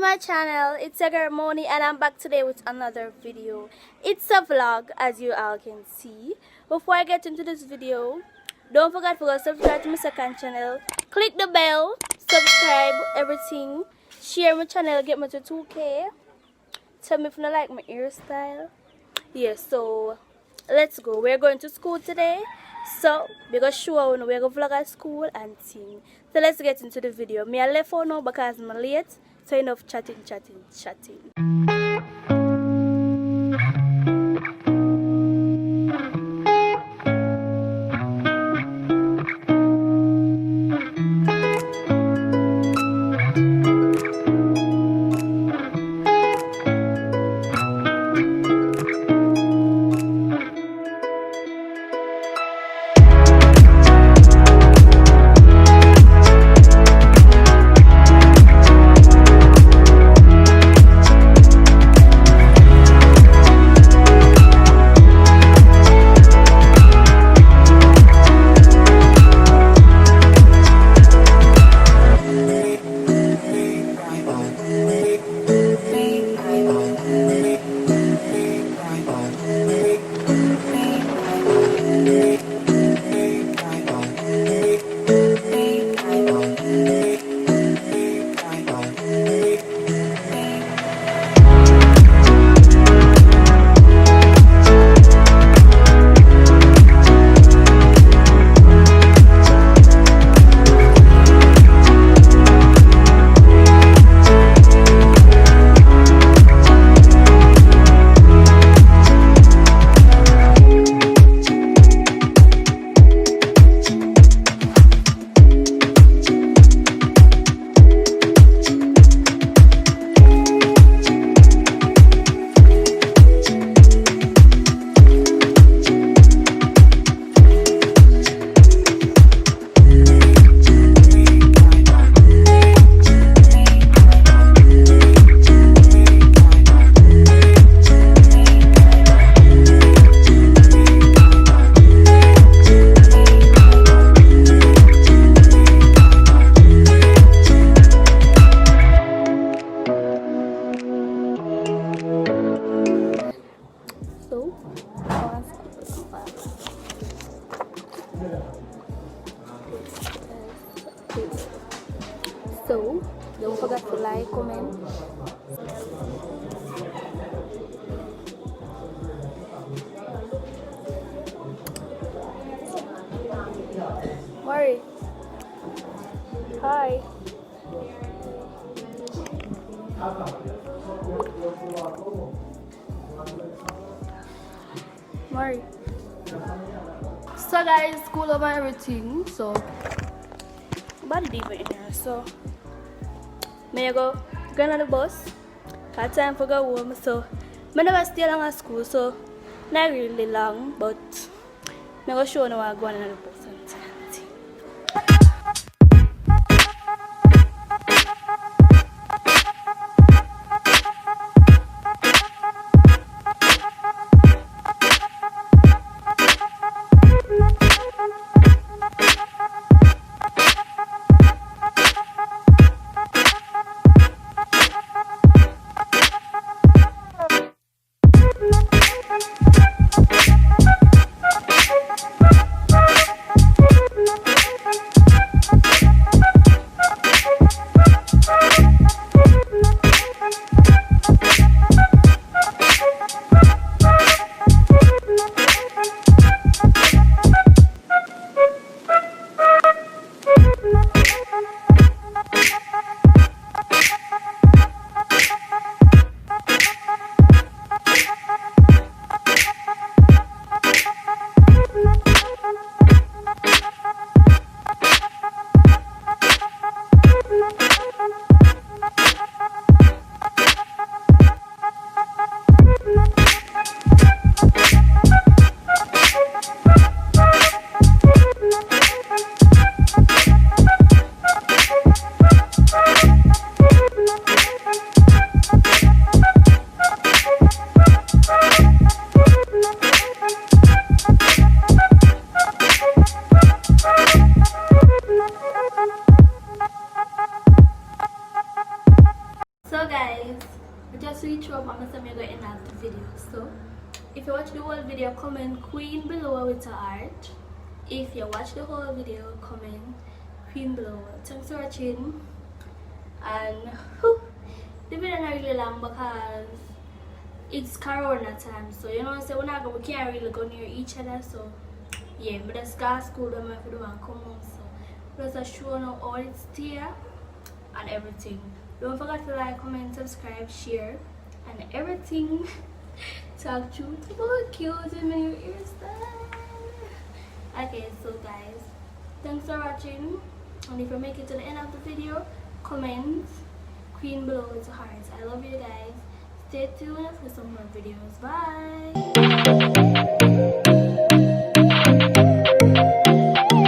my channel. It's your girl Monique and I'm back today with another video. It's a vlog, as you all can see. Before I get into this video, don't forget to subscribe to my second channel, click the bell, subscribe, everything, share my channel, get me to 2K. Tell me if you like my hairstyle. Yeah, so let's go. We're going to school today, so we're going to show you we're going to vlog at school and thing. So let's get into the video. Me I left for now because I'm late, so enough chatting. So don't forget to like, comment. Mari. Hi. Mari. So guys, school over everything. So body deep in here. So may I go on the bus? Got time for go home. So I never stay long at school, so not really long, but I go show you what I'm going on the bus. switch up and I'm going to end up the video. So if you watch the whole video, comment queen below with a heart. If you watch the whole video, comment queen below. Thanks for watching. And the video not really long because it's Corona time, so you know, so we can't really go near each other. So yeah, but the scar school don't have to do and come home. So just show now all it's there and everything. Don't forget to like, comment, subscribe, share, and everything. Talk to cute in my ears. Okay, so guys, thanks for watching. And if you make it to the end of the video, comment queen below with hearts. I love you guys. Stay tuned for some more videos. Bye.